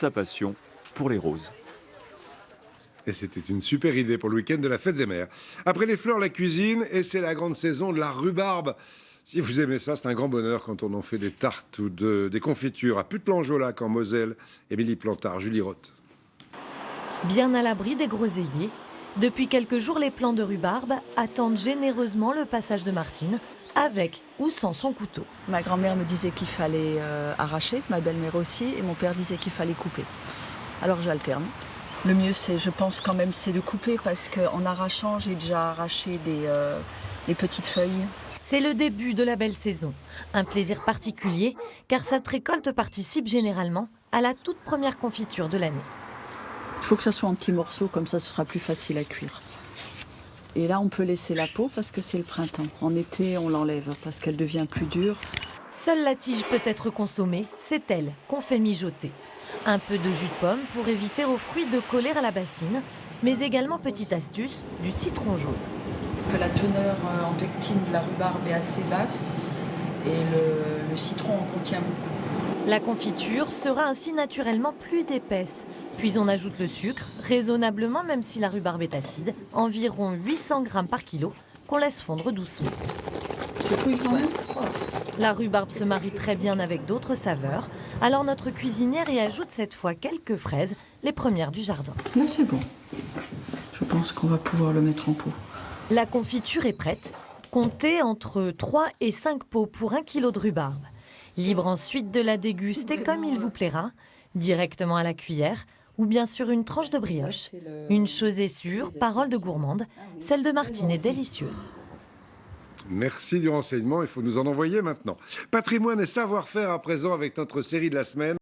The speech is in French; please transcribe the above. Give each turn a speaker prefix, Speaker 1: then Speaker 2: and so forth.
Speaker 1: sa passion pour les roses.
Speaker 2: Et c'était une super idée pour le week-end de la fête des mères. Après les fleurs, la cuisine, et c'est la grande saison de la rhubarbe. Si vous aimez ça, c'est un grand bonheur quand on en fait des tartes ou des confitures à Putelange-au-Lac en Moselle. Émilie Plantard, Julie Roth.
Speaker 3: Bien à l'abri des groseilliers, depuis quelques jours, les plants de rhubarbe attendent généreusement le passage de Martine, avec ou sans son couteau.
Speaker 4: Ma grand-mère me disait qu'il fallait arracher, ma belle-mère aussi, et mon père disait qu'il fallait couper. Alors j'alterne. Le mieux, je pense quand même, c'est de couper parce qu'en arrachant, j'ai déjà arraché les petites feuilles.
Speaker 3: C'est le début de la belle saison. Un plaisir particulier, car cette récolte participe généralement à la toute première confiture de l'année.
Speaker 4: Il faut que ça soit en petits morceaux, comme ça, ce sera plus facile à cuire. Et là, on peut laisser la peau parce que c'est le printemps. En été, on l'enlève parce qu'elle devient plus dure.
Speaker 3: Seule la tige peut être consommée, c'est elle qu'on fait mijoter. Un peu de jus de pomme pour éviter aux fruits de coller à la bassine, mais également, petite astuce, du citron jaune.
Speaker 4: Parce que la teneur en pectine de la rhubarbe est assez basse et le citron en contient beaucoup.
Speaker 3: La confiture sera ainsi naturellement plus épaisse. Puis on ajoute le sucre, raisonnablement même si la rhubarbe est acide, environ 800 g par kilo, qu'on laisse fondre doucement. La rhubarbe se marie très bien avec d'autres saveurs, alors notre cuisinière y ajoute cette fois quelques fraises, les premières du jardin.
Speaker 4: Là c'est bon. Je pense qu'on va pouvoir le mettre en pot.
Speaker 3: La confiture est prête. Comptez entre 3 et 5 pots pour 1 kg de rhubarbe. Libre ensuite de la déguster comme il vous plaira, directement à la cuillère ou bien sur une tranche de brioche. Une chose est sûre, parole de gourmande, celle de Martine est délicieuse.
Speaker 2: Merci du renseignement, il faut nous en envoyer maintenant. Patrimoine et savoir-faire à présent avec notre série de la semaine.